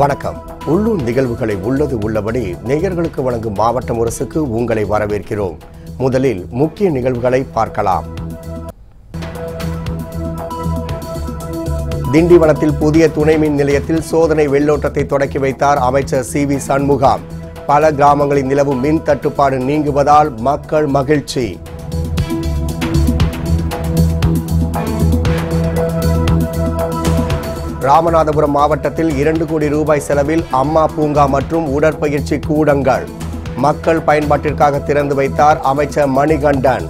வணக்கம். உள்ளூர் நிகழ்வுகளை உள்ளது உள்ளபடி நேயர்களுக்கு வழங்கும் மாவட்ட முரசுக்கு உங்களை வரவேற்கிறோம். முதலில் முக்கிய நிகழ்வுகளை பார்க்கலாம். திண்டிவனத்தில் புதிய துணை மின் நிலையத்தில் சோதனை வெள்ளோட்டத்தை தொடக்கி வைத்தார் அமைச்சர் சி.வி. சண்முகம். பல கிராமங்களில் நிலவும் மின் தட்டுப்பாடு நீங்குவதால் மக்கள் மகிழ்ச்சி. ராமநாதபுரம் மாவட்டத்தில் 2 கோடி ரூபாய் செலவில் அம்மா பூங்கா மற்றும் உடற்பயிற்சி கூடங்கள் மக்கள் பயன்பாட்டிற்காக திறந்து வைத்தார் அமைச்சர் மணிகண்டன்.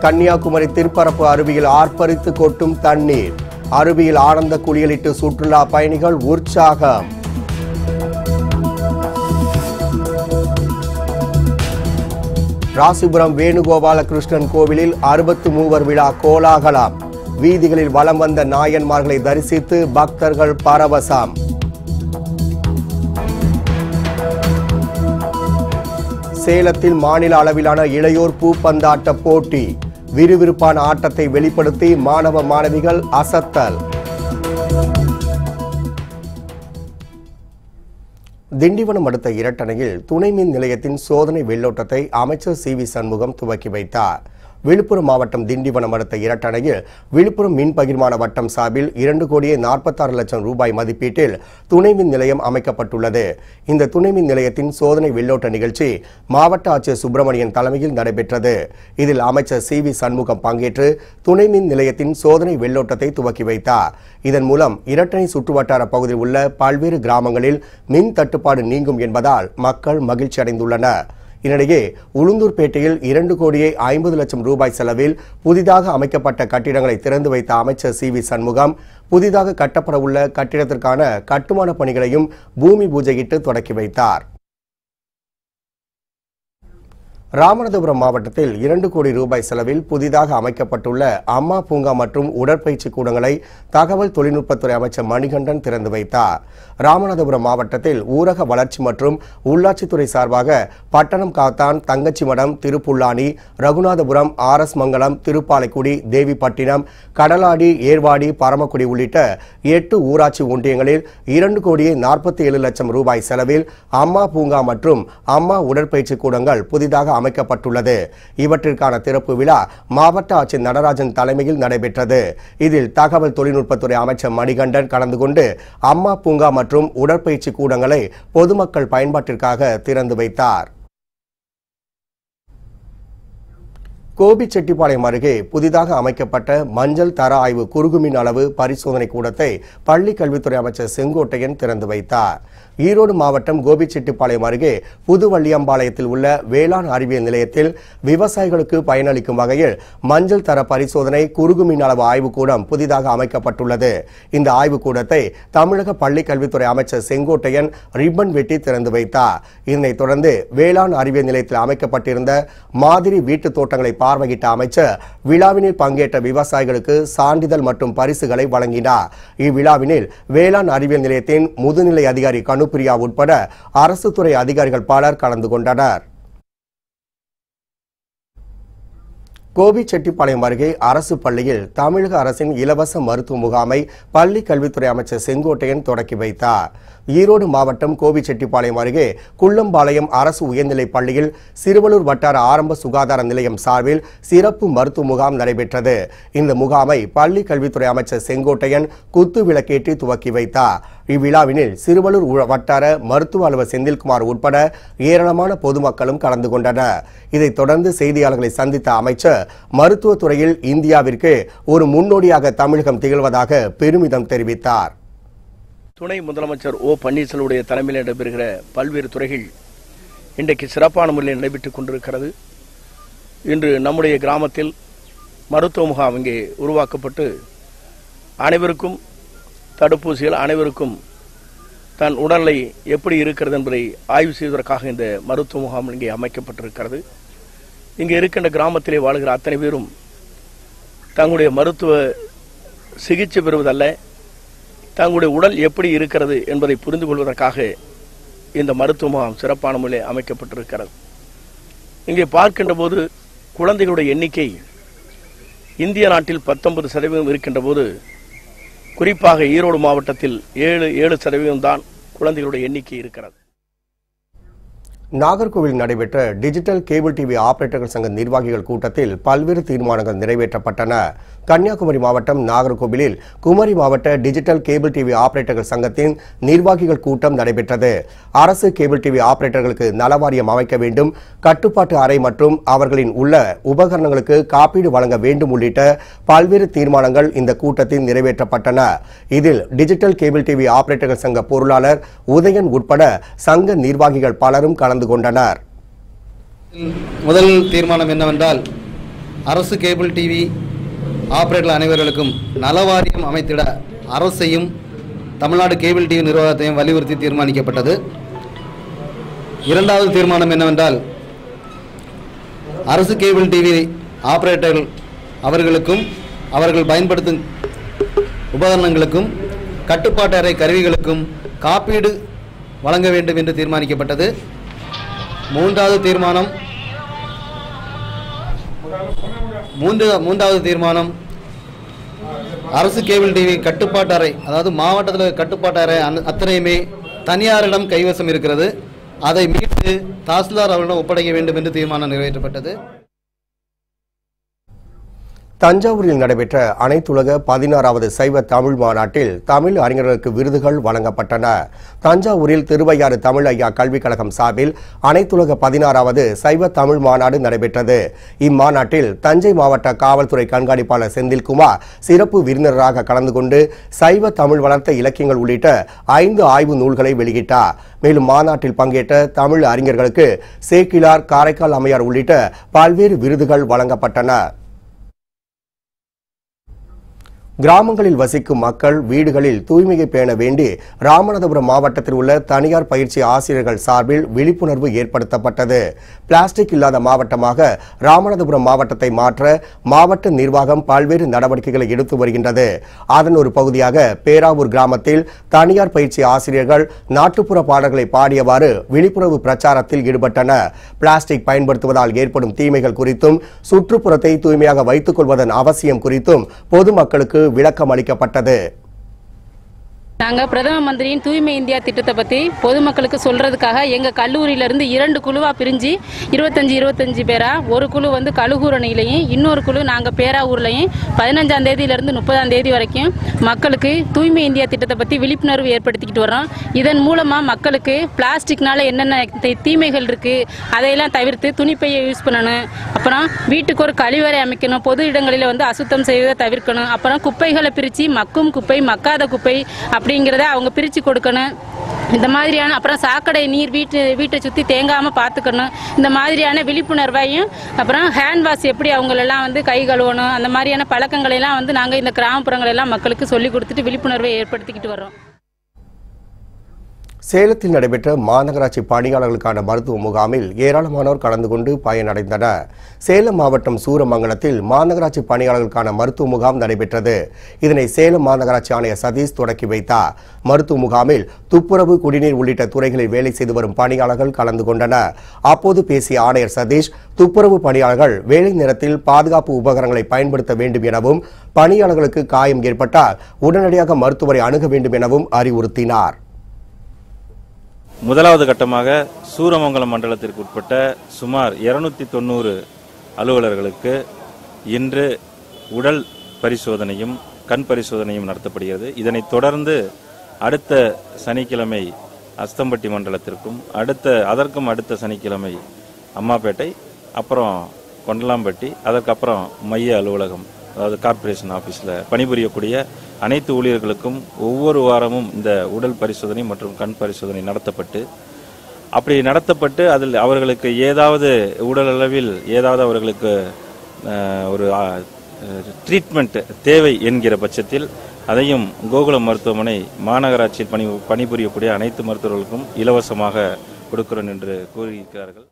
கன்னியாகுமரி திருப்பரப்பு அருவியில் ஆர்ப்பரித்து கொட்டும் தண்ணீர். அருவியில் ஆனந்த குளியலிட்டு சுற்றுலா பயணிகள் உற்சாகம். ராசிபுரம் வேணுகோபாலகிருஷ்ணன் கோவிலில் 63 விழா கோலாகலம். வீதிகளில் வலம் வந்த நாயன்மார்களை தரிசித்து பக்தர்கள் பரவசம். சேலத்தில் மாநில அளவிலான இளையோர் பூப்பந்தாட்ட போட்டி. விறுவிறுப்பான ஆட்டத்தை வெளிப்படுத்தி மாணவ மாணவிகள் அசத்தல். திண்டிவனம் அடுத்த இரட்டணையில் துணை மின் நிலையத்தின் சோதனை வெள்ளோட்டத்தை அமைச்சர் சி.வி. சண்முகம் துவக்கி வைத்தார். விழுப்புரம் மாவட்டம் திண்டிவனம் அடுத்த இரட்டணையில் விழுப்புரம் மின் பகிர்மான வட்டம் சார்பில் 2,46,00,000 ரூபாய் மதிப்பீட்டில் துணை மின் நிலையம் அமைக்கப்பட்டுள்ளது. இந்த துணை மின் நிலையத்தின் சோதனை வெள்ளோட்ட நிகழ்ச்சி மாவட்ட ஆட்சியர் சுப்பிரமணியன் தலைமையில் நடைபெற்றது. இதில் அமைச்சர் சி.வி. சண்முகம் பங்கேற்று துணை மின் நிலையத்தின் சோதனை வெள்ளோட்டத்தை துவக்கி வைத்தார். இதன் மூலம் இரட்டணை சுற்றுவட்டார பகுதியில் உள்ள பல்வேறு கிராமங்களில் மின் தட்டுப்பாடு நீங்கும் என்பதால் மக்கள் மகிழ்ச்சி அடைந்துள்ளனர். இதனிடையே உளுந்தூர்பேட்டையில் 2,50,00,000 ரூபாய் செலவில் புதிதாக அமைக்கப்பட்ட கட்டிடங்களை திறந்து வைத்த அமைச்சர் சி.வி. சண்முகம் புதிதாக கட்டப்பட உள்ள கட்டிடத்திற்கான கட்டுமான பணிகளையும் பூமி பூஜையிட்டு தொடக்கி வைத்தார். ராமநாதபுரம் மாவட்டத்தில் 2 கோடி ரூபாய் செலவில் புதிதாக அமைக்கப்பட்டுள்ள அம்மா பூங்கா மற்றும் உடற்பயிற்சி கூடங்களை தகவல் தொழில்நுட்பத்துறை அமைச்சர் மணிகண்டன் திறந்து வைத்தார். ராமநாதபுரம் மாவட்டத்தில் ஊரக வளர்ச்சி மற்றும் உள்ளாட்சித்துறை சார்பாக பட்டணம் காத்தான், தங்கச்சிமடம், திருப்புல்லானி, ரகுநாதபுரம், ஆர்.எஸ். மங்கலம், திருப்பாலைக்குடி, தேவிப்பட்டினம், கடலாடி, ஏர்வாடி, பரமக்குடி உள்ளிட்ட 8 ஊராட்சி ஒன்றியங்களில் 2,47,00,000 ரூபாய் செலவில் அம்மா பூங்கா மற்றும் அம்மா உடற்பயிற்சி கூடங்கள் புதிதாக அமைக்கப்பட்டுள்ளது. இவற்றிற்கான திறப்பு விழா மாவட்ட ஆட்சியர் நடராஜன் தலைமையில் நடைபெற்றது. இதில் தகவல் தொழில்நுட்பத்துறை அமைச்சர் மணிகண்டன் கலந்து கொண்டு அம்மா பூங்கா மற்றும் உடற்பயிற்சி கூடங்களை பொதுமக்கள் பயன்பாட்டிற்காக திறந்து வைத்தார். கோபிச்செட்டிப்பாளையம் அருகே புதிதாக அமைக்கப்பட்ட மஞ்சள் தர ஆய்வு குறுகுமின் அளவு பரிசோதனை கூடத்தை பள்ளி கல்வித்துறை அமைச்சர் செங்கோட்டையன் திறந்து வைத்தார். ஈரோடு மாவட்டம் கோபிச்செட்டிப்பாளையம் அருகே புதுவள்ளியம்பாளையத்தில் உள்ள வேளாண் அறிவியல் நிலையத்தில் விவசாயிகளுக்கு பயனளிக்கும் வகையில் மஞ்சள் தர பரிசோதனை குறுகுமின் அளவு ஆய்வுக்கூடம் புதிதாக அமைக்கப்பட்டுள்ளது. இந்த ஆய்வுக்கூடத்தை தமிழக பள்ளி கல்வித்துறை அமைச்சர் செங்கோட்டையன் ரிப்பன் வெட்டி திறந்து வைத்தார். இதனைத் தொடர்ந்து வேளாண் அறிவியல் நிலையத்தில் அமைக்கப்பட்டிருந்த மாதிரி வீட்டு தோட்டங்களை பார்வையிட்ட அமைச்சர் விழாவினில் பங்கேற்ற விவசாயிகளுக்கு சான்றிதழ் மற்றும் பரிசுகளை வழங்கினார். இவ்விழாவினில் வேளாண் அறிவியல் நிலையத்தின் முதுநிலை அதிகாரி கனுப்பிரியா உட்பட அரசு துறை அதிகாரிகள் பலர் கலந்து கொண்டனர். கோபிச்செட்டிப்பாளையம் அருகே அரசு பள்ளியில் தமிழக அரசின் இலவச மருத்துவ முகாமை பள்ளி கல்வித்துறை அமைச்சர் செங்கோட்டையன் தொடக்கி வைத்தார். ஈரோடு மாவட்டம் கோபிச்செட்டிப்பாளையம் அருகே குள்ளம்பாளையம் அரசு உயர்நிலைப் பள்ளியில் சிறுவலூர் வட்டார ஆரம்ப சுகாதார நிலையம் சார்பில் சிறப்பு மருத்துவ முகாம் நடைபெற்றது. இந்த முகாமை பள்ளி கல்வித்துறை அமைச்சர் செங்கோட்டையன் குத்து விளக்கேற்றி துவக்கி வைத்தார். இவ்விழாவினில் சிறுவலூர் வட்டார மருத்துவ அலுவலர் செந்தில்குமார் உட்பட ஏராளமான பொதுமக்களும் கலந்து கொண்டனர். இதைத் தொடர்ந்து செய்தியாளர்களை சந்தித்த அமைச்சர் மருத்துவத்துறையில் இந்தியாவிற்கு ஒரு முன்னோடியாக தமிழகம் திகழ்வதாக பெருமிதம் தெரிவித்தார். துணை முதலமைச்சர் ஓ பன்னீர்செல்வமுடைய தலைமையில் நடைபெறுகிற பல்வேறு துறைகள் இன்றைக்கு சிறப்பான முறையில் நடைபெற்றுக் கொண்டிருக்கிறது. இன்று நம்முடைய கிராமத்தில் மருத்துவ முகாம் இங்கே உருவாக்கப்பட்டு அனைவருக்கும் தடுப்பூசிகள், அனைவருக்கும் தன் உடல்நிலை எப்படி இருக்கிறது என்பதை ஆய்வு செய்வதற்காக இந்த மருத்துவ முகாம் இங்கே அமைக்கப்பட்டிருக்கிறது. இங்கே இருக்கின்ற கிராமத்திலே வாழ்கிற அத்தனை பேரும் தங்களுடைய மருத்துவ சிகிச்சை பெறுவதல்ல, தங்களுடைய உடல் எப்படி இருக்கிறது என்பதை புரிந்து கொள்வதற்காக இந்த மருத்துவ முகாம் சிறப்பான முறையில் அமைக்கப்பட்டிருக்கிறது. இங்கே பார்க்கின்ற போது குழந்தைகளுடைய எண்ணிக்கை இந்திய நாட்டில் 19% இருக்கின்ற போது குறிப்பாக ஈரோடு மாவட்டத்தில் 7% தான் குழந்தைகளுடைய எண்ணிக்கை இருக்கிறது. நாகர்கோவில் நடைபெற்ற டிஜிட்டல் கேபிள் டிவி ஆபரேட்டர்கள் சங்க நிர்வாகிகள் கூட்டத்தில் பல்வேறு தீர்மானங்கள் நிறைவேற்றப்பட்டன. கன்னியாகுமரி மாவட்டம் நாகர்கோவிலில் குமரி மாவட்ட டிஜிட்டல் கேபிள் டிவி ஆபரேட்டர்கள் சங்கத்தின் நிர்வாகிகள் கூட்டம் நடைபெற்றது. அரசு கேபிள் டிவி ஆபரேட்டர்களுக்கு நலவாரியம் அமைக்க வேண்டும், கட்டுப்பாட்டு அறை மற்றும் அவர்களின் உள்ள உபகரணங்களுக்கு காப்பீடு வழங்க வேண்டும் உள்ளிட்ட பல்வேறு தீர்மானங்கள் இந்த கூட்டத்தில் நிறைவேற்றப்பட்டன. இதில் டிஜிட்டல் கேபிள் டிவி ஆபரேட்டர்கள் சங்க பொருளாளர் உதயன் உட்பட சங்க நிர்வாகிகள் பலரும் கலந்து கொண்டனர். முதல் தீர்மானம் என்னவென்றால், அரசு கேபிள் டிவி ஆபரேட்டர் அனைவர்களுக்கும் நலவாரியம் அமைத்திட அரசையும் தமிழ்நாடு கேபிள் டிவி நிர்வாகத்தையும் வலியுறுத்தி தீர்மானிக்கப்பட்டது. இரண்டாவது தீர்மானம் என்னவென்றால், அரசு கேபிள் டிவி ஆபரேட்டர்கள் அவர்களுக்கும் அவர்கள் பயன்படுத்தும் உபகரணங்களுக்கும் கட்டுப்பாட்டு அறை கருவிகளுக்கும் காப்பீடு வழங்க வேண்டும் என்று தீர்மானிக்கப்பட்டது. மூன்றாவது தீர்மானம் அரசு கேபிள் டிவி கட்டுப்பாட்டு அறை, அதாவது மாவட்டத்தில் கட்டுப்பாட்டு அறை அத்தனையுமே தனியாரிடம் கைவசம் இருக்கிறது, அதை மீட்டு தாசில்தார் அவரிடம் ஒப்படைக்க வேண்டும் என்று தீர்மானம் நிறைவேற்றப்பட்டது. தஞ்சாவூரில் நடைபெற்ற அனைத்துலக 16வது சைவ தமிழ் மாநாட்டில் தமிழ் அறிஞர்களுக்கு விருதுகள் வழங்கப்பட்டன. தஞ்சாவூரில் திருவையாறு தமிழ் ஐயா கல்விக் கழகம் சார்பில் அனைத்துலக 16வது சைவ தமிழ் மாநாடு நடைபெற்றது. இம்மாநாட்டில் தஞ்சை மாவட்ட காவல்துறை கண்காணிப்பாளர் செந்தில்குமார் சிறப்பு விருந்தினராக கலந்து கொண்டு சைவ தமிழ் வளர்த்த இலக்கியங்கள் உள்ளிட்ட 5 ஆய்வு நூல்களை வெளியிட்டார். மேலும் மாநாட்டில் பங்கேற்ற தமிழ் அறிஞர்களுக்கு சேக்கிலார், காரைக்கால் அம்மையார் உள்ளிட்ட பல்வேறு விருதுகள் வழங்கப்பட்டன. கிராமங்களில் வசிக்கும் மக்கள் வீடுகளில் தூய்மையை பேண வேண்டி ராமநாதபுரம் மாவட்டத்தில் உள்ள தனியார் பயிற்சி ஆசிரியர்கள் சார்பில் விழிப்புணர்வு ஏற்படுத்தப்பட்டது. பிளாஸ்டிக் இல்லாத மாவட்டமாக ராமநாதபுரம் மாவட்டத்தை மாற்ற மாவட்ட நிர்வாகம் பல்வேறு நடவடிக்கைகளை எடுத்து வருகின்றது. அதன் ஒரு பகுதியாக பேராவூர் கிராமத்தில் தனியார் பயிற்சி ஆசிரியர்கள் நாட்டுப்புற பாடல்களை பாடியவாறு விழிப்புணர்வு பிரச்சாரத்தில் ஈடுபட்டனர். பிளாஸ்டிக் பயன்படுத்துவதால் ஏற்படும் தீமைகள் குறித்தும் சுற்றுப்புறத்தை தூய்மையாக வைத்துக் கொள்வதன் அவசியம் குறித்தும் பொதுமக்களுக்கு விளக்கம் அளிக்கப்பட்டது. நாங்கள் பிரதம மந்திரியின் தூய்மை இந்தியா திட்டத்தை பற்றி பொதுமக்களுக்கு சொல்கிறதுக்காக எங்கள் கல்லூரியிலேருந்து 2 குழுவாக பிரிஞ்சு 25 பேரா, ஒரு குழு வந்து கழுகூரணிலையும் இன்னொரு குழு நாங்கள் பேராவூர்லையும் 15ஆம் தேதியிலிருந்து 30ஆம் தேதி வரைக்கும் மக்களுக்கு தூய்மை இந்தியா திட்டத்தை பற்றி விழிப்புணர்வு ஏற்படுத்திக்கிட்டு வரோம். இதன் மூலமாக மக்களுக்கு பிளாஸ்டிக்னால என்னென்ன தீமைகள் இருக்குது அதையெல்லாம் தவிர்த்து துணிப்பையை யூஸ் பண்ணணும், அப்புறம் வீட்டுக்கு ஒரு கழிவறை அமைக்கணும், பொது இடங்களில் வந்து அசுத்தம் செய்வதை தவிர்க்கணும், அப்புறம் குப்பைகளை பிரித்து மக்கும் குப்பை, மக்காத குப்பை அப்படிங்கிறத அவங்க பிரித்து கொடுக்கணும். இந்த மாதிரியான அப்புறம் சாக்கடை நீர் வீட்டை சுற்றி தேங்காமல் பார்த்துக்கணும். இந்த மாதிரியான விழிப்புணர்வையும் அப்புறம் ஹேண்ட் வாஷ் எப்படி அவங்களெல்லாம் வந்து கை கழுவணும், அந்த மாதிரியான பழக்கங்களெல்லாம் வந்து நாங்கள் இந்த கிராமப்புறங்களெல்லாம் மக்களுக்கு சொல்லிக் கொடுத்துட்டு விழிப்புணர்வை ஏற்படுத்திக்கிட்டு வரோம். சேலத்தில் நடைபெற்ற மாநகராட்சி பணியாளர்களுக்கான மருத்துவ முகாமில் ஏராளமானோர் கலந்து கொண்டு பயனடைந்தனர். சேலம் மாவட்டம் சூரமங்கலத்தில் மாநகராட்சி பணியாளர்களுக்கான மருத்துவ முகாம் நடைபெற்றது. இதனை சேலம் மாநகராட்சி ஆணையர் சதீஷ் தொடக்கி வைத்தார். மருத்துவ முகாமில் துப்புரவு, குடிநீர் உள்ளிட்ட துறைகளில் வேலை செய்து வரும் பணியாளர்கள் கலந்து கொண்டனர். அப்போது பேசிய ஆணையர் சதீஷ், துப்புரவு பணியாளர்கள் வேலை நேரத்தில் பாதுகாப்பு உபகரணங்களை பயன்படுத்த வேண்டும் எனவும், பணியாளர்களுக்கு காயம் ஏற்பட்டால் உடனடியாக மருத்துவரை அணுக வேண்டும் எனவும் அறிவுறுத்தினார். முதலாவது கட்டமாக சூரமங்கலம் மண்டலத்திற்கு உட்பட்ட சுமார் 290 அலுவலர்களுக்கு இன்று உடல் பரிசோதனையும் கண் பரிசோதனையும் நடத்தப்படுகிறது. இதனைத் தொடர்ந்து அடுத்த சனிக்கிழமை அஸ்தம்பட்டி மண்டலத்திற்கும் அதற்கும் அடுத்த சனிக்கிழமை அம்மாப்பேட்டை, அப்புறம் கொண்டலாம்பட்டி, அதற்கப்புறம் மைய அலுவலகம், அதாவது கார்ப்பரேஷன் ஆஃபீஸில் பணிபுரியக்கூடிய அனைத்து ஊழியர்களுக்கும் ஒவ்வொரு வாரமும் இந்த உடல் பரிசோதனை மற்றும் கண் பரிசோதனை நடத்தப்பட்டு அதில் அவர்களுக்கு ஏதாவது உடல் அளவில் ஏதாவது அவர்களுக்கு ஒரு ட்ரீட்மெண்ட் தேவை என்கிற பட்சத்தில் அதையும் கோகுலம் மருத்துவமனை மாநகராட்சியில் பணிபுரியக்கூடிய அனைத்து மருத்துவர்களுக்கும் இலவசமாக கொடுக்கிறோம் என்று கூறியிருக்கிறார்கள்.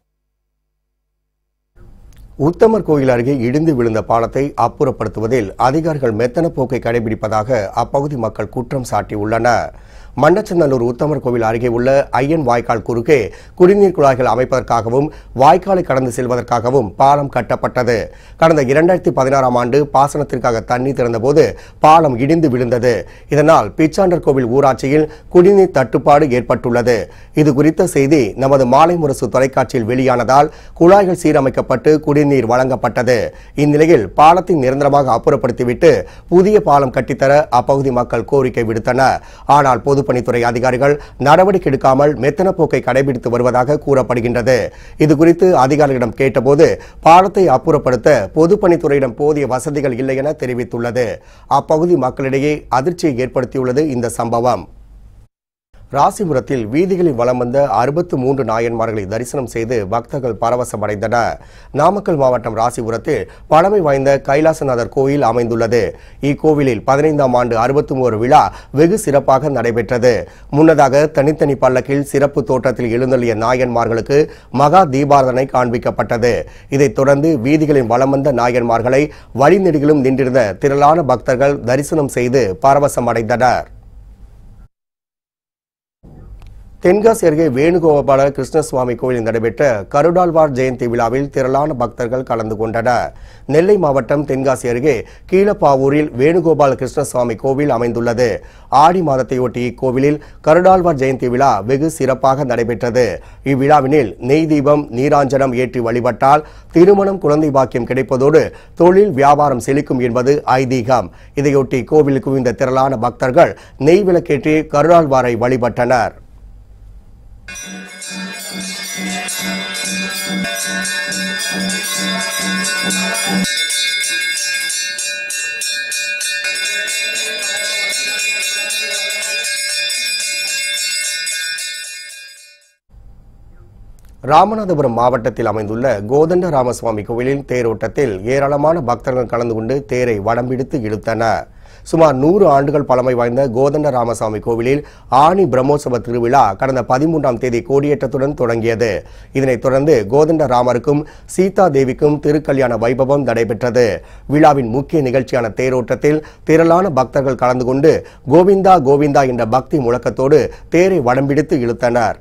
உத்தமர் கோயில் அருகே இடிந்து விழுந்த பாலத்தை அப்புறப்படுத்துவதில் அதிகாரிகள் மெத்தன போக்கை கடைபிடிப்பதாக அப்பகுதி மக்கள் குற்றம் சாட்டியுள்ளனர். மண்ணச்சநல்லூர் உத்தமர் கோவில் அருகே உள்ள ஐயன் வாய்க்கால் குறுக்கே குடிநீர் குழாய்கள் அமைப்பதற்காகவும் வாய்க்காலை கடந்து செல்வதற்காகவும் பாலம் கட்டப்பட்டது. கடந்த 2016ஆம் ஆண்டு பாசனத்திற்காக தண்ணீர் திறந்தபோது பாலம் இடிந்து விழுந்தது. இதனால் பிச்சாண்டர் கோவில் ஊராட்சியில் குடிநீர் தட்டுப்பாடு ஏற்பட்டுள்ளது. இது குறித்த செய்தி நமது மாலை முரசு தொலைக்காட்சியில் வெளியானதால் குழாய்கள் சீரமைக்கப்பட்டு குடிநீர் வழங்கப்பட்டது. இந்நிலையில் பாலத்தை நிரந்தரமாக அப்புறப்படுத்திவிட்டு புதிய பாலம் கட்டித்தர அப்பகுதி மக்கள் கோரிக்கை விடுத்தனர். ஆனால் பொதுப்பணித்துறை அதிகாரிகள் நடவடிக்கை எடுக்காமல் மெத்தன போக்கை கடைபிடித்து வருவதாக கூறப்படுகின்றது. இதுகுறித்து அதிகாரிகளிடம் கேட்டபோது பாலத்தை அப்புறப்படுத்த பொதுப்பணித்துறையிடம் போதிய வசதிகள் இல்லை என தெரிவித்துள்ளது. அப்பகுதி மக்களிடையே அதிர்ச்சியை ஏற்படுத்தியுள்ளது இந்த சம்பவம். ராசிபுரத்தில் வீதிகளில் வலம் வந்த 63 நாயன்மார்களை தரிசனம் செய்து பக்தர்கள் பரவசமடைந்தனர். நாமக்கல் மாவட்டம் ராசிபுரத்தில் பழமை வாய்ந்த கைலாசநாதர் கோயில் அமைந்துள்ளது. இக்கோவிலில் 15ஆம் ஆண்டு 63 விழா வெகு சிறப்பாக நடைபெற்றது. முன்னதாக தனித்தனி பல்லக்கில் சிறப்பு தோற்றத்தில் எழுந்தள்ளிய நாயன்மார்களுக்கு மகா தீபாராதனை காண்பிக்கப்பட்டது. இதைத் தொடர்ந்து வீதிகளில் வலம் வந்த நாயன்மார்களை வழிநெடுகிலும் நின்றிருந்த திரளான பக்தர்கள் தரிசனம் செய்து பரவசமடைந்தனர். தென்காசி அருகே வேணுகோபால கிருஷ்ணசுவாமி கோயிலில் நடைபெற்ற கருடாழ்வார் ஜெயந்தி விழாவில் திரளான பக்தர்கள் கலந்து கொண்டனர். நெல்லை மாவட்டம் தென்காசி அருகே கீழப்பாவூரில் வேணுகோபால கிருஷ்ணசுவாமி கோவில் அமைந்துள்ளது. ஆடி மாதத்தையொட்டி இக்கோவிலில் கருடாழ்வார் ஜெயந்தி விழா வெகு சிறப்பாக நடைபெற்றது. இவ்விழாவினில் நெய் தீபம் நீராஞ்சனம் ஏற்றி வழிபட்டால் திருமணம் குழந்தை பாக்கியம் கிடைப்பதோடு தொழில் வியாபாரம் செழிக்கும் என்பது ஐதீகம். இதையொட்டி கோவிலுக்கு குவிந்த திரளான பக்தர்கள் நெய் விளக்கேற்றி கருடாழ்வாரை வழிபட்டனர். ராமநாதபுரம் மாவட்டத்தில் அமைந்துள்ள கோதண்ட ராமசுவாமி கோவிலில் தேரோட்டத்தில் ஏராளமான பக்தர்கள் கலந்து கொண்டு தேரை வடம்பிடித்து இழுத்தனர். சுமார் 100 ஆண்டுகள் பழமை வாய்ந்த கோதண்ட ராமசாமி கோவிலில் ஆணி பிரம்மோற்சவ திருவிழா கடந்த 13ஆம் தேதி கொடியேற்றத்துடன் தொடங்கியது. இதனைத் தொடர்ந்து கோதண்ட ராமருக்கும் சீதா தேவிக்கும் திருக்கல்யாண வைபவம் நடைபெற்றது. விழாவின் முக்கிய நிகழ்ச்சியான தேரோட்டத்தில் திரளான பக்தர்கள் கலந்து கொண்டு கோவிந்தா கோவிந்தா என்ற பக்தி முழக்கத்தோடு தேரை வடம்பிடித்து இழுத்தனர்.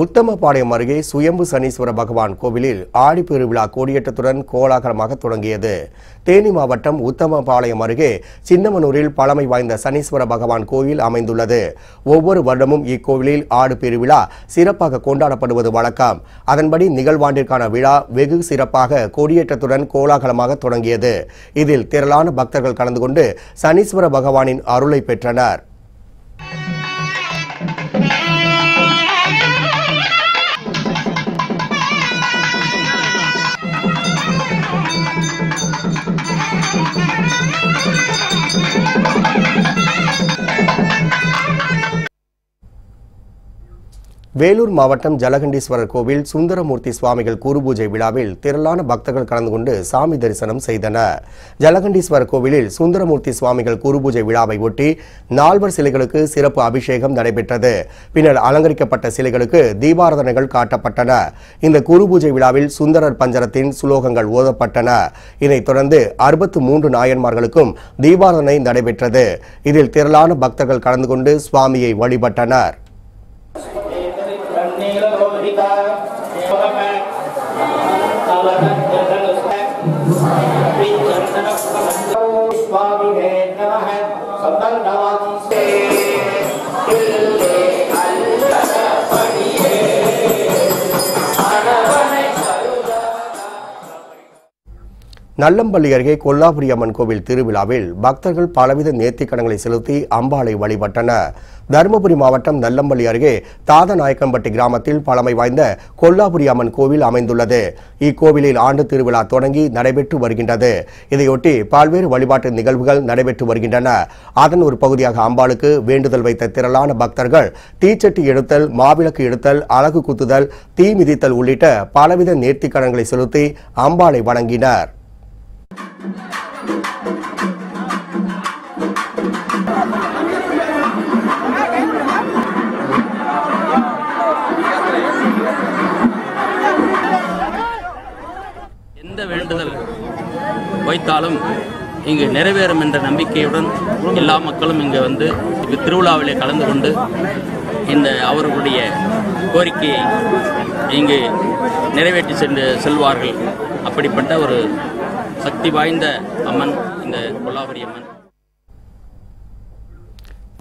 உத்தமபாளையம் அருகே சுயம்பு சனீஸ்வர பகவான் கோவிலில் ஆடிப்பெருவிழா கொடியேற்றத்துடன் கோலாகலமாக தொடங்கியது. தேனி மாவட்டம் உத்தமபாளையம் அருகே சின்னமனூரில் பழமை வாய்ந்த சனீஸ்வர பகவான் கோயில் அமைந்துள்ளது. ஒவ்வொரு வருடமும் இக்கோவிலில் ஆடு பெருவிழா சிறப்பாக கொண்டாடப்படுவது வழக்கம். அதன்படி நிகழ்வாண்டிற்கான விழா வெகு சிறப்பாக கொடியேற்றத்துடன் கோலாகலமாக தொடங்கியது. இதில் திரளான பக்தர்கள் கலந்து கொண்டு சனீஸ்வர பகவானின் அருளை பெற்றனர். வேலூர் மாவட்டம் ஜலகண்டீஸ்வரர் கோவில் சுந்தரமூர்த்தி சுவாமிகள் குருபூஜை விழாவில் திரளான பக்தர்கள் கலந்து கொண்டு சாமி தரிசனம் செய்தனர். ஜலகண்டீஸ்வரர் கோவிலில் சுந்தரமூர்த்தி சுவாமிகள் குருபூஜை விழாவை ஒட்டி 4 சிலைகளுக்கு சிறப்பு அபிஷேகம் நடைபெற்றது. பின்னர் அலங்கரிக்கப்பட்ட சிலைகளுக்கு தீபாராதனைகள் காட்டப்பட்டன. இந்த குருபூஜை விழாவில் சுந்தரர் பஞ்சரத்தின் சுலோகங்கள் ஓதப்பட்டன. இதைத் தொடர்ந்து 63 நாயன்மார்களுக்கும் தீபாராதனை நடைபெற்றது. இதில் திரளான பக்தர்கள் கலந்து கொண்டு சுவாமியை வழிபட்டனர். நல்லம்பள்ளி அருகே கொல்லாபுரி அம்மன் கோவில் திருவிழாவில் பக்தர்கள் பலவித நேர்த்திக்கடன்களை செலுத்தி அம்பாளை வழிபட்டனர். தருமபுரி மாவட்டம் நல்லம்பள்ளி அருகே தாதநாயக்கம்பட்டி கிராமத்தில் பழமை வாய்ந்த கொல்லாபுரி அம்மன் கோவில் அமைந்துள்ளது. இக்கோவிலில் ஆண்டு திருவிழா தொடங்கி நடைபெற்று வருகின்றது. இதையொட்டி பல்வேறு வழிபாட்டு நிகழ்வுகள் நடைபெற்று வருகின்றன. அதன் ஒரு பகுதியாக அம்பாளுக்கு வேண்டுதல் வைத்த திரளான பக்தர்கள் தீச்சட்டி எடுத்தல், மாவிளக்கு எடுத்தல், அலகு குத்துதல், தீ மிதித்தல் உள்ளிட்ட பலவித நேர்த்திக்கடன்களை செலுத்தி அம்பாளை வணங்கினர். எந்த வேண்டுதல் வைத்தாலும் இங்கு நிறைவேறும் என்ற நம்பிக்கையுடன் எல்லா மக்களும் இங்கு வந்து திருவிழாவிலே கலந்து கொண்டு இந்த அவர்களுடைய கோரிக்கையை இங்கு நிறைவேற்றி செல்வார்கள். அப்படிப்பட்ட ஒரு சக்தி வாய்ந்த அம்மன் இந்த கொல்லாபுரி அம்மன்.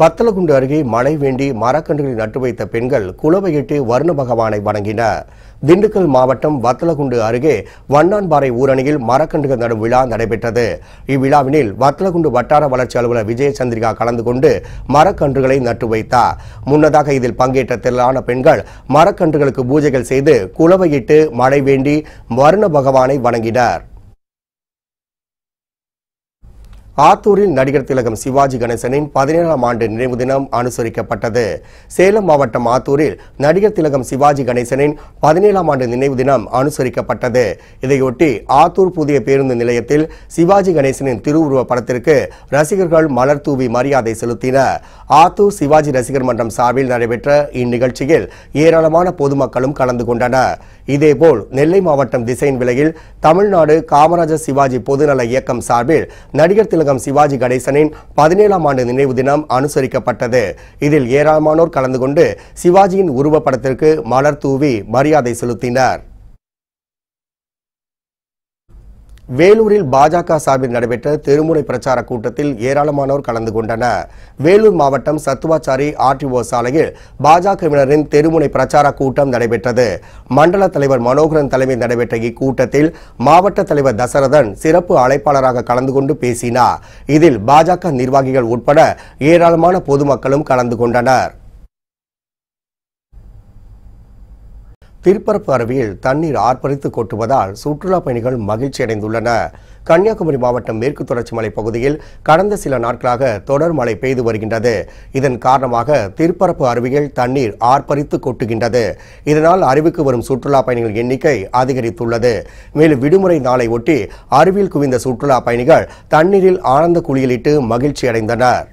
வத்தலகுண்டு அருகே மழை வேண்டி மரக்கன்றுகளை நட்டு வைத்த பெண்கள் குலவையிட்டு வருண பகவானை வணங்கினர். திண்டுக்கல் மாவட்டம் வத்தலகுண்டு அருகே வண்ணான்பாறை ஊரணியில் மரக்கன்றுகள் நடும் விழா நடைபெற்றது. இவ்விழாவினில் வத்தலகுண்டு வட்டார வளர்ச்சி அலுவலர் விஜயசந்திரிகா கலந்து கொண்டு மரக்கன்றுகளை நட்டு வைத்தார். முன்னதாக இதில் பங்கேற்ற திரளான பெண்கள் மரக்கன்றுகளுக்கு பூஜைகள் செய்து குலவையிட்டு மழை வேண்டி வருண பகவானை வணங்கினர். ஆத்தூரில் நடிகர் திலகம் சிவாஜி கணேசனின் 17ஆம் ஆண்டு நினைவு தினம் அனுசரிக்கப்பட்டது. சேலம் மாவட்டம் ஆத்தூரில் நடிகர் திலகம் சிவாஜி கணேசனின் 17ஆம் ஆண்டு நினைவு தினம் அனுசரிக்கப்பட்டது. இதையொட்டி ஆத்தூர் புதிய பேருந்து நிலையத்தில் சிவாஜி கணேசனின் திருவுருவ படத்திற்கு ரசிகர்கள் மலர் தூவி மரியாதை செலுத்தினர். ஆத்தூர் சிவாஜி ரசிகர் மன்றம் சார்பில் நடைபெற்ற இந்நிகழ்ச்சியில் ஏராளமான பொதுமக்களும் கலந்து கொண்டனர். இதேபோல் நெல்லை மாவட்டம் திசைன் விலையில் தமிழ்நாடு காமராஜர் சிவாஜி பொதுநல இயக்கம் சார்பில் நடிகர் திலகம் சிவாஜி கணேசனின் 17ஆம் ஆண்டு நினைவு தினம் அனுசரிக்கப்பட்டது. இதில் ஏராளமானோர் கலந்து கொண்டு சிவாஜியின் உருவப்படத்திற்கு மலர் தூவி மரியாதை செலுத்தினர். வேலூரில் பாஜக சார்பில் நடைபெற்ற தெருமுனை பிரச்சார கூட்டத்தில் ஏராளமானோர் கலந்து கொண்டனர். வேலூர் மாவட்டம் சத்துவாச்சாரி ஆர்டிஓ சாலையில் பாஜகவினரின் தெருமுனை பிரச்சார கூட்டம் நடைபெற்றது. மண்டல தலைவர் மனோகரன் தலைமையில் நடைபெற்ற இக்கூட்டத்தில் மாவட்ட தலைவர் தசரதன் சிறப்பு அழைப்பாளராக கலந்து கொண்டு பேசினார். இதில் பாஜக நிர்வாகிகள் உட்பட ஏராளமான பொதுமக்களும் கலந்து கொண்டனர். திருப்பரப்பு அருவியில் தண்ணீர் ஆர்ப்பரித்து கொட்டுவதால் சுற்றுலா பயணிகள் மகிழ்ச்சி அடைந்துள்ளனர். கன்னியாகுமரி மாவட்டம் மேற்கு தொடர்ச்சி மலை பகுதியில் கடந்த சில நாட்களாக தொடர் மழை பெய்து வருகின்றது. இதன் காரணமாக திருப்பரப்பு அருவியில் தண்ணீர் ஆர்ப்பரித்து கொட்டுகின்றது. இதனால் அருவிக்கு வரும் சுற்றுலா பயணிகள் எண்ணிக்கை அதிகரித்துள்ளது. மேலும் விடுமுறை நாளை ஒட்டி அருவியில் குவிந்த சுற்றுலா பயணிகள் தண்ணீரில் ஆனந்த குளியலிட்டு மகிழ்ச்சி அடைந்தனர்.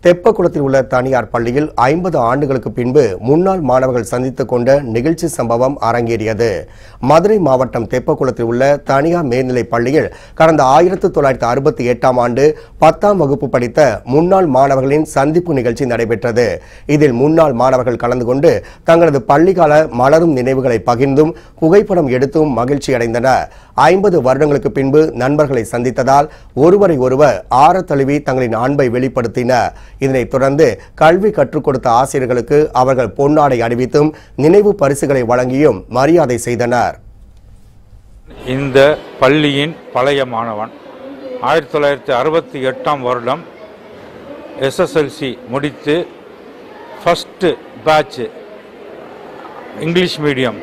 தெப்பக்குளத்தில் உள்ள தனியார் பள்ளியில் 50 ஆண்டுகளுக்கு பின்பு முன்னாள் மாணவர்கள் சந்தித்துக் கொண்ட நிகழ்ச்சி சம்பவம் அரங்கேறியது. மதுரை மாவட்டம் தெப்பக்குளத்தில் உள்ள தனியார் மேல்நிலைப் பள்ளியில் கடந்த 1968ஆம் ஆண்டு 10ஆம் வகுப்பு படித்த முன்னாள் மாணவர்களின் சந்திப்பு நிகழ்ச்சி நடைபெற்றது. இதில் முன்னாள் மாணவர்கள் கலந்து கொண்டு தங்களது பள்ளிக்கால மலரும் நினைவுகளை பகிர்ந்தும் புகைப்படம் எடுத்தும் மகிழ்ச்சி அடைந்தனர். 50 வருடங்களுக்கு பின்பு நண்பர்களை சந்தித்ததால் ஒருவரை ஒருவர் ஆரத்தழுவி தங்களின் அன்பை வெளிப்படுத்தினர். இதனைத் தொடர்ந்து கல்வி கற்றுக் கொடுத்த ஆசிரியர்களுக்கு அவர்கள் பொன்னாடை அணிவித்தும் நினைவு பரிசுகளை வழங்கியும் மரியாதை செய்தனர். இந்த பள்ளியின் பழைய மாணவன் 1968ஆம் வருடம் SSLC முடித்து ஃபர்ஸ்ட் பேட்ச் இங்கிலீஷ் மீடியம்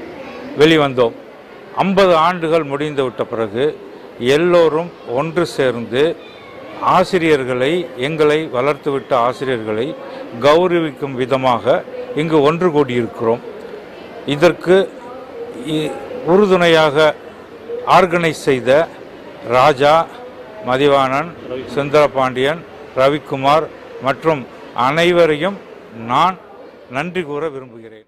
வெளிவந்தோம். 50 ஆண்டுகள் முடிந்துவிட்ட பிறகு எல்லோரும் ஒன்று சேர்ந்து ஆசிரியர்களை, எங்களை வளர்த்துவிட்ட ஆசிரியர்களை கௌரவிக்கும் விதமாக இங்கு ஒன்று கூடியிருக்கிறோம். இதற்கு உறுதுணையாக ஆர்கனைஸ் செய்த ராஜா, மதிவாணன், சுந்தரபாண்டியன், ரவிக்குமார் மற்றும் அனைவரையும் நான் நன்றி கூற விரும்புகிறேன்.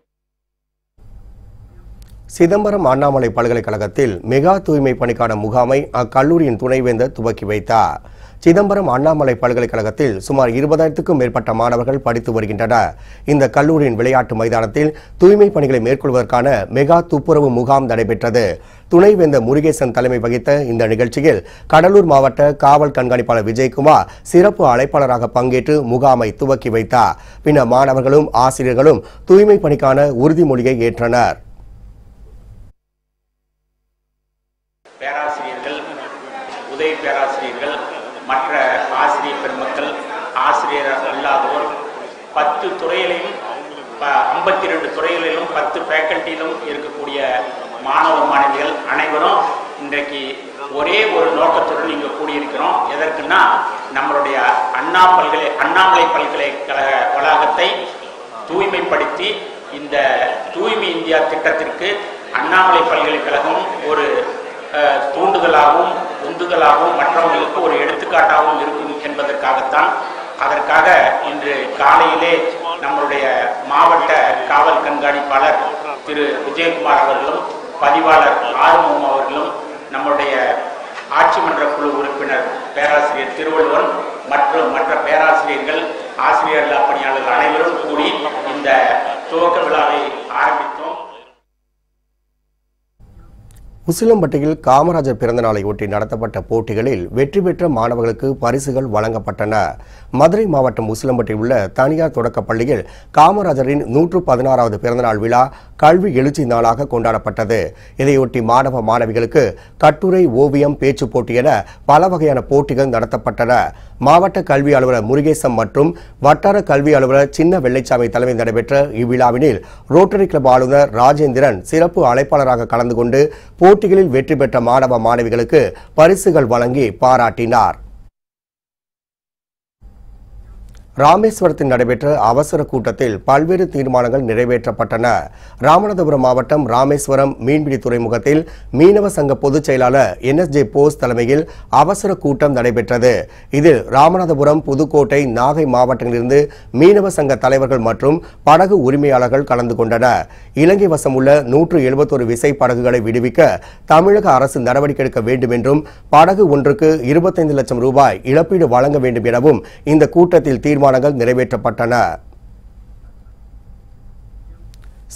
சிதம்பரம் அண்ணாமலை பல்கலைக்கழகத்தில் மெகா தூய்மை பணிக்கான முகாமை அக்கல்லூரியின் துணைவேந்தர் துவக்கி வைத்தார். சிதம்பரம் அண்ணாமலை பல்கலைக்கழகத்தில் சுமார் 20,000க்கும் மேற்பட்ட மாணவர்கள் படித்து வருகின்றனர். இந்த கல்லூரியின் விளையாட்டு மைதானத்தில் தூய்மை பணிகளை மேற்கொள்வதற்கான மெகா துப்புரவு முகாம் நடைபெற்றது. துணைவேந்தர் முருகேசன் தலைமை வகித்த இந்த நிகழ்ச்சியில் கடலூர் மாவட்ட காவல் கண்காணிப்பாளர் விஜயகுமார் சிறப்பு அழைப்பாளராக பங்கேற்று முகாமை துவக்கி வைத்தார். பின்னர் மாணவர்களும் ஆசிரியர்களும் தூய்மை பணிக்கான உறுதிமொழியை ஏற்றனர். 10 துறையிலையும் 52 துறைகளிலும் 10 ஃபேக்கல்ட்டியிலும் இருக்கக்கூடிய மாணவ மாணவிகள் அனைவரும் இன்றைக்கு ஒரே ஒரு நோக்கத்துடன் இங்கே கூடியிருக்கிறோம். எதற்குன்னா நம்மளுடைய அண்ணாமலை பல்கலைக்கழக வளாகத்தை தூய்மைப்படுத்தி இந்த தூய்மை இந்தியா திட்டத்திற்கு அண்ணாமலை பல்கலைக்கழகம் ஒரு தூண்டுதலாகவும் உந்துதலாகவும் மற்றவர்களுக்கு ஒரு எடுத்துக்காட்டாகவும் இருக்கும் என்பதற்காகத்தான். அதற்காக இன்று காலையிலே நம்முடைய மாவட்ட காவல் கண்காணிப்பாளர் திரு விஜயகுமார் அவர்களும் பதிவாளர் ஆறுமுகம் அவர்களும் நம்முடைய ஆட்சி மன்ற குழு உறுப்பினர் பேராசிரியர் திருவள்ளுவன் மற்றும் மற்ற பேராசிரியர்கள் ஆசிரியர்கள் பணியாளர்கள் அனைவரும் கூடி இந்த துவக்க விழாவை ஆரம்பித்தோம். உசிலம்பட்டியில் காமராஜர் பிறந்தநாளை ஒட்டி நடத்தப்பட்ட போட்டிகளில் வெற்றி பெற்ற மாணவர்களுக்கு பரிசுகள் வழங்கப்பட்டன. மதுரை மாவட்டம் உசிலம்பட்டியில் உள்ள தனியார் தொடக்கப் பள்ளியில் காமராஜரின் 116வது பிறந்தநாள் விழா கல்வி எழுச்சி நாளாக கொண்டாடப்பட்டது. இதையொட்டி மாணவ மாணவிகளுக்கு கட்டுரை, ஓவியம், பேச்சு போட்டி என பல வகையான போட்டிகள் நடத்தப்பட்டன. மாவட்ட கல்வி அலுவலர் முருகேசம் மற்றும் வட்டார கல்வி அலுவலர் சின்ன வெள்ளைச்சாமி தலைமையில் நடைபெற்ற இவ்விழாவினில் ரோட்டரி கிளப் ஆளுநர் ராஜேந்திரன் சிறப்பு அழைப்பாளராக கலந்து கொண்டு போட்டிகளில் வெற்றி பெற்ற மாணவ மாணவிகளுக்கு பரிசுகள் வழங்கி பாராட்டினார். ராமேஸ்வரத்தில் நடைபெற்ற அவசர கூட்டத்தில் பல்வேறு தீர்மானங்கள் நிறைவேற்றப்பட்டன. ராமநாதபுரம் மாவட்டம் ராமேஸ்வரம் மீன்பிடி துறைமுகத்தில் மீனவ சங்க பொதுச் செயலாளர் NSJ போஸ் தலைமையில் அவசர கூட்டம் நடைபெற்றது. இதில் ராமநாதபுரம், புதுக்கோட்டை, நாகை மாவட்டங்களிலிருந்து மீனவ சங்க தலைவர்கள் மற்றும் படகு உரிமையாளர்கள் கலந்து கொண்டனர். இலங்கை வசம் உள்ள 171 விசை படகுகளை விடுவிக்க தமிழக அரசு நடவடிக்கை எடுக்க வேண்டும் என்றும் படகு ஒன்றுக்கு 25 லட்சம் ரூபாய் இழப்பீடு வழங்க வேண்டும் எனவும் இந்த கூட்டத்தில் தீர்மானங்கள் நிறைவேற்றப்பட்டன.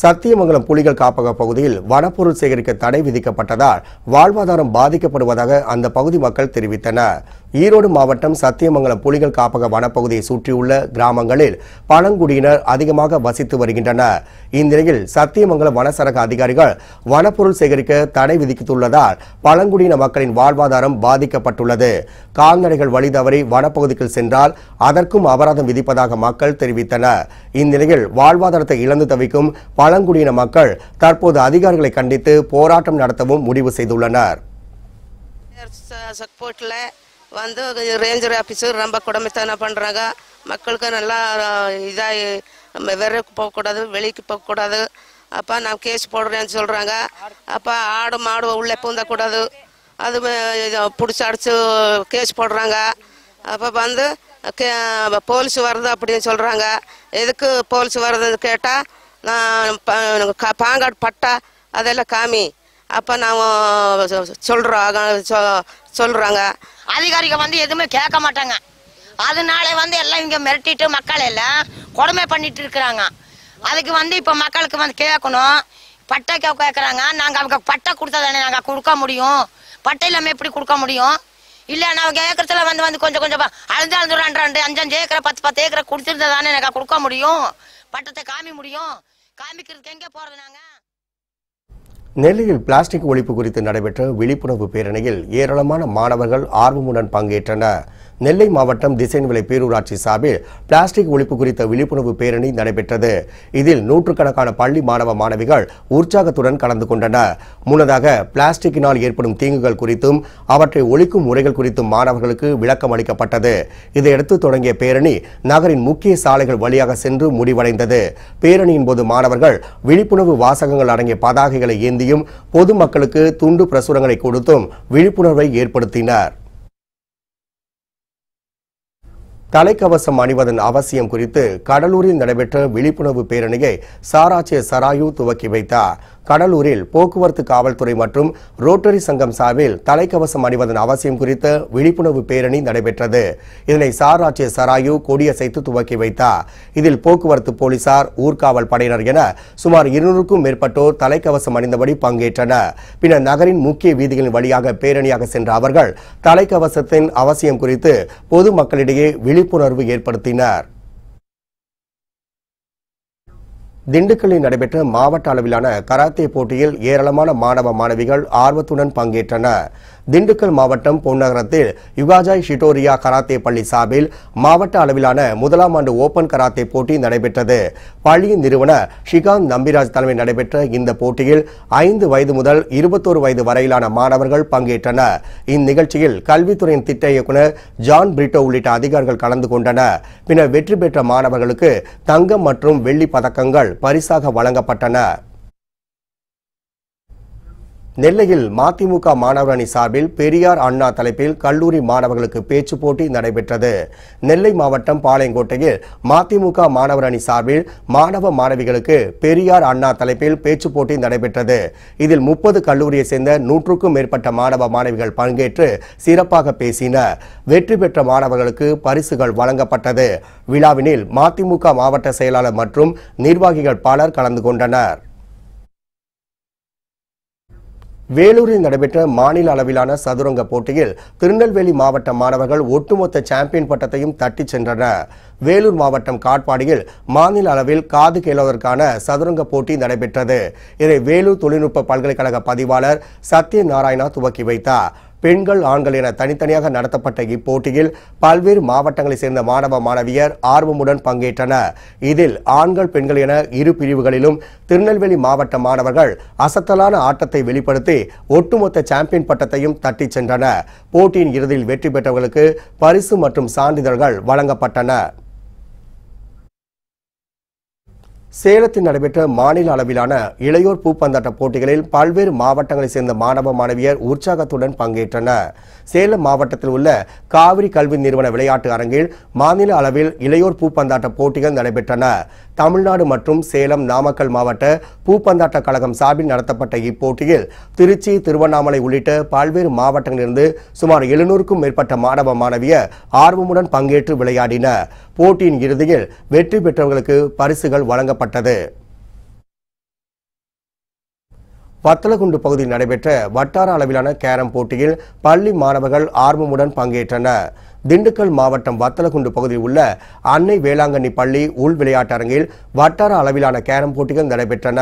சத்தியமங்கலம் புலிகள் காப்பக பகுதியில் வனப்பொருள் சேகரிக்க தடை விதிக்கப்பட்டதால் வாழ்வாதாரம் பாதிக்கப்படுவதாக அந்த பகுதி மக்கள் தெரிவித்தனர். ஈரோடு மாவட்டம் சத்தியமங்கலம் புலிகள் காப்பக வனப்பகுதியை சுற்றியுள்ள கிராமங்களில் பழங்குடியினர் அதிகமாக வசித்து வருகின்றனர். இந்நிலையில் சத்தியமங்கலம் வனச்சரக அதிகாரிகள் வனப்பொருள் சேகரிக்க தடை விதித்துள்ளதால் பழங்குடியின மக்களின் வாழ்வாதாரம் பாதிக்கப்பட்டுள்ளது. கால்நடைகள் வழி தவறி வனப்பகுதிக்கு சென்றால் அதற்கும் அபராதம் விதிப்பதாக மக்கள் தெரிவித்தனர். இந்நிலையில் வாழ்வாதாரத்தை இழந்து தவிக்கும் பழங்குடியின மக்கள் தற்போது அதிகாரிகளை கண்டித்து போராட்டம் நடத்தவும் முடிவு செய்துள்ளனர். வந்து ரேஞ்சர் ஆஃபீஸர் ரொம்ப கொடுமைத்தனம் பண்ணுறாங்க. மக்களுக்கு நல்லா இதாக வேற போகக்கூடாது, வெளிக்கு போகக்கூடாது. அப்போ நான் கேஸ் போடுறேன்னு சொல்கிறாங்க. அப்போ ஆடு மாடு உள்ளே பூந்தக்கூடாது, அது பிடிச்சி அடிச்சு கேஸ் போடுறாங்க. அப்போ வந்து போலீஸ் வருது அப்படின்னு சொல்கிறாங்க. எதுக்கு போலீஸ் வருதுன்னு கேட்டால் நான் பாங்காடு பட்டா அதெல்லாம் காமி அப்போ நான் சொல்கிறாங்க. அதிகாரிகள் வந்து எதுவுமே கேட்க மாட்டாங்க. அதனால வந்து எல்லாம் இங்கே மிரட்டிட்டு மக்கள் எல்லாம் கொடுமை பண்ணிட்டு இருக்கிறாங்க. அதுக்கு வந்து இப்போ மக்களுக்கு வந்து கேட்கணும். பட்டை கேட்குறாங்க. நாங்கள் அவங்க பட்டை கொடுத்தா தானே நாங்கள் கொடுக்க முடியும். பட்டை இல்லாமல் எப்படி கொடுக்க முடியும்? இல்லை நான் கேட்கறதுல வந்து கொஞ்சம் கொஞ்சம் அழுந்து 2 5 ஏக்கரை 10 ஏக்கரை கொடுத்துருந்தா தானே நாங்கள் கொடுக்க முடியும். பட்டத்தை காமி முடியும். காமிக்கிறதுக்கு எங்கே போகிறது நாங்கள்? நெல்லையில் பிளாஸ்டிக் ஒழிப்பு குறித்து நடைபெற்ற விழிப்புணர்வு பேரணியில் ஏராளமான மாணவர்கள் ஆர்வமுடன் பங்கேற்றனர். நெல்லை மாவட்டம் திசைன்விளை பேரூராட்சி சார்பில் பிளாஸ்டிக் ஒழிப்பு குறித்த விழிப்புணர்வு பேரணி நடைபெற்றது. இதில் நூற்றுக்கணக்கான பள்ளி மாணவ மாணவிகள் உற்சாகத்துடன் கலந்து கொண்டனர். முன்னதாக பிளாஸ்டிக்கினால் ஏற்படும் தீங்குகள் குறித்தும் அவற்றை ஒழிக்கும் முறைகள் குறித்தும் மாணவர்களுக்கு விளக்கம் அளிக்கப்பட்டது. இதையடுத்து தொடங்கிய பேரணி நகரின் முக்கிய சாலைகள் வழியாக சென்று முடிவடைந்தது. பேரணியின் போது மாணவர்கள் விழிப்புணர்வு வாசகங்கள் அடங்கிய பதாகைகளை ஏந்தியும் பொதுமக்களுக்கு துண்டு பிரசுரங்களை கொடுத்தும் விழிப்புணர்வை ஏற்படுத்தினர். தலைக்கவசம் அணிவதன் அவசியம் குறித்து கடலூரில் நடைபெற்ற விழிப்புணர்வு பேரணியை சார் ஆட்சியர் சராயு துவக்கி வைத்தார். கடலூரில் போக்குவரத்து காவல்துறை மற்றும் ரோட்டரி சங்கம் சார்பில் தலைக்கவசம் அணிவதன் அவசியம் குறித்த விழிப்புணர்வு பேரணி நடைபெற்றது. இதனை சார் ஆட்சியர் சராயு கொடியசைத்து துவக்கி வைத்தார். இதில் போக்குவரத்து போலீசார், ஊர்காவல் படையினர் என சுமார் 200க்கும் மேற்பட்டோர் தலைக்கவசம் அணிந்தபடி பங்கேற்றனர். பின்னர் நகரின் முக்கிய வீதிகளின் வழியாக பேரணியாக சென்ற அவர்கள் தலைக்கவசத்தின் அவசியம் குறித்து பொதுமக்களிடையே விழிப்புணர்வு ஏற்படுத்தினர். திண்டுக்கல்லில் நடைபெற்ற மாவட்ட அளவிலான கராத்தே போட்டியில் ஏராளமான மாணவ மாணவிகள் ஆர்வத்துடன் பங்கேற்றனர். திண்டுக்கல் மாவட்டம் பொன்னகரத்தில் யுகாஜாய் ஷிட்டோரியா கராத்தே பள்ளி சார்பில் மாவட்ட அளவிலான முதலாம் ஆண்டு ஓபன் கராத்தே போட்டி நடைபெற்றது. பள்ளியின் நிறுவனர் ஸ்ரீகாந்த் நம்பிராஜ் தலைமையில் நடைபெற்ற இந்த போட்டியில் 5 வயது முதல் 21 வயது வரையிலான மாணவர்கள் பங்கேற்றனர். இந்நிகழ்ச்சியில் கல்வித்துறையின் திட்ட இயக்குநர் ஜான் பிரிட்டோ உள்ளிட்ட அதிகாரிகள் கலந்து கொண்டனர். பின்னர் வெற்றி பெற்ற மாணவர்களுக்கு தங்கம் மற்றும் வெள்ளி பதக்கங்கள் பரிசாக வழங்கப்பட்டன. நெல்லையில் மதிமுக மாணவர் அணி சார்பில் பெரியார் அண்ணா தலைப்பில் கல்லூரி மாணவர்களுக்கு பேச்சு போட்டி நடைபெற்றது. நெல்லை மாவட்டம் பாளையங்கோட்டையில் மதிமுக மாணவர் அணி சார்பில் மாணவ மாணவிகளுக்கு பெரியார் அண்ணா தலைப்பில் பேச்சு போட்டி நடைபெற்றது. இதில் 30 கல்லூரியை சேர்ந்த 100க்கும் மேற்பட்ட மாணவ மாணவிகள் பங்கேற்று சிறப்பாக பேசினர். வெற்றி பெற்ற மாணவர்களுக்கு பரிசுகள் வழங்கப்பட்டது. விழாவினில் மதிமுக மாவட்ட செயலாளர் மற்றும் நிர்வாகிகள் பலர் கலந்து கொண்டனர். வேலூரில் நடைபெற்ற மாநில அளவிலான சதுரங்க போட்டியில் திருநெல்வேலி மாவட்ட மாணவர்கள் ஒட்டுமொத்த சாம்பியன் பட்டத்தையும் தட்டி சென்றனர். வேலூர் மாவட்டம் காட்பாடியில் மாநில அளவில் காது கேளாதோருக்கான சதுரங்க போட்டி நடைபெற்றது. இதை வேலூர் தொழில்நுட்ப பல்கலைக்கழக பதிவாளர் சத்யநாராயணா துவக்கி வைத்தார். பெண்கள் ஆண்கள் என தனித்தனியாக நடத்தப்பட்ட இப்போட்டியில் பல்வேறு மாவட்டங்களைச் சேர்ந்த மாணவ மாணவியர் ஆர்வமுடன் பங்கேற்றனர். இதில் ஆண்கள் பெண்கள் என இரு பிரிவுகளிலும் திருநெல்வேலி மாவட்ட மாணவர்கள் அசத்தலான ஆட்டத்தை வெளிப்படுத்தி ஒட்டுமொத்த சாம்பியன் பட்டத்தையும் தட்டி சென்றனர். போட்டியின் இறுதியில் வெற்றி பெற்றவர்களுக்கு பரிசு மற்றும் சான்றிதழ்கள் வழங்கப்பட்டன. சேலத்தில் நடைபெற்ற மாநில அளவிலான இளையோர் பூப்பந்தாட்ட போட்டிகளில் பல்வேறு மாவட்டங்களைச் சேர்ந்த மாணவ மாணவியர் உற்சாகத்துடன் பங்கேற்றனர். சேலம் மாவட்டத்தில் உள்ள காவிரி கல்வி நிறுவன விளையாட்டு அரங்கில் மாநில அளவில் இளையோர் பூப்பந்தாட்ட போட்டிகள் நடைபெற்றன. தமிழ்நாடு மற்றும் சேலம் நாமக்கல் மாவட்ட பூப்பந்தாட்ட கழகம் சார்பில் நடத்தப்பட்ட இப்போட்டியில் திருச்சி திருவண்ணாமலை உள்ளிட்ட பல்வேறு மாவட்டங்களிலிருந்து சுமார் 700க்கும் மேற்பட்ட மாணவ மாணவியர் ஆர்வமுடன் பங்கேற்று விளையாடினர். போட்டியின் இறுதியில் வெற்றி பெற்றவர்களுக்கு பரிசுகள் வழங்கப்பட்டது. வத்தலகுண்டு பகுதியில் நடைபெற்ற வட்டார அளவிலான கேரம் போட்டியில் பள்ளி மாணவர்கள் ஆர்வமுடன் பங்கேற்றனர். திண்டுக்கல் மாவட்டம் வத்தலகுண்டு பகுதியில் உள்ள அன்னை வேளாங்கண்ணி பள்ளி உள் விளையாட்டரங்கில் வட்டார அளவிலான கேரம் போட்டிகள் நடைபெற்றன.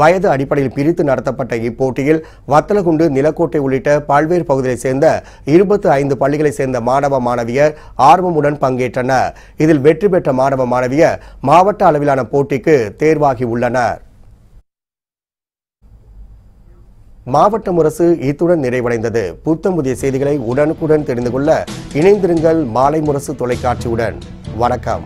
வயது அடிப்படையில் பிரித்து நடத்தப்பட்ட இப்போட்டியில் வத்தலகுண்டு, நிலக்கோட்டை உள்ளிட்ட பல்வேறு பகுதிகளைச் சேர்ந்த 25 பள்ளிகளைச் சேர்ந்த மாணவ மாணவியர் ஆர்வமுடன் பங்கேற்றனர். இதில் வெற்றி பெற்ற மாணவ மாணவியர் மாவட்ட அளவிலான போட்டிக்கு தேர்வாகி உள்ளனர். மாவட்ட முரசு இத்துடன் நிறைவடைந்தது. புத்தம் புதிய செய்திகளை உடனுக்குடன் தெரிந்து கொள்ள இணைந்திருங்கள் மாலை முரசு தொலைக்காட்சியுடன். வணக்கம்.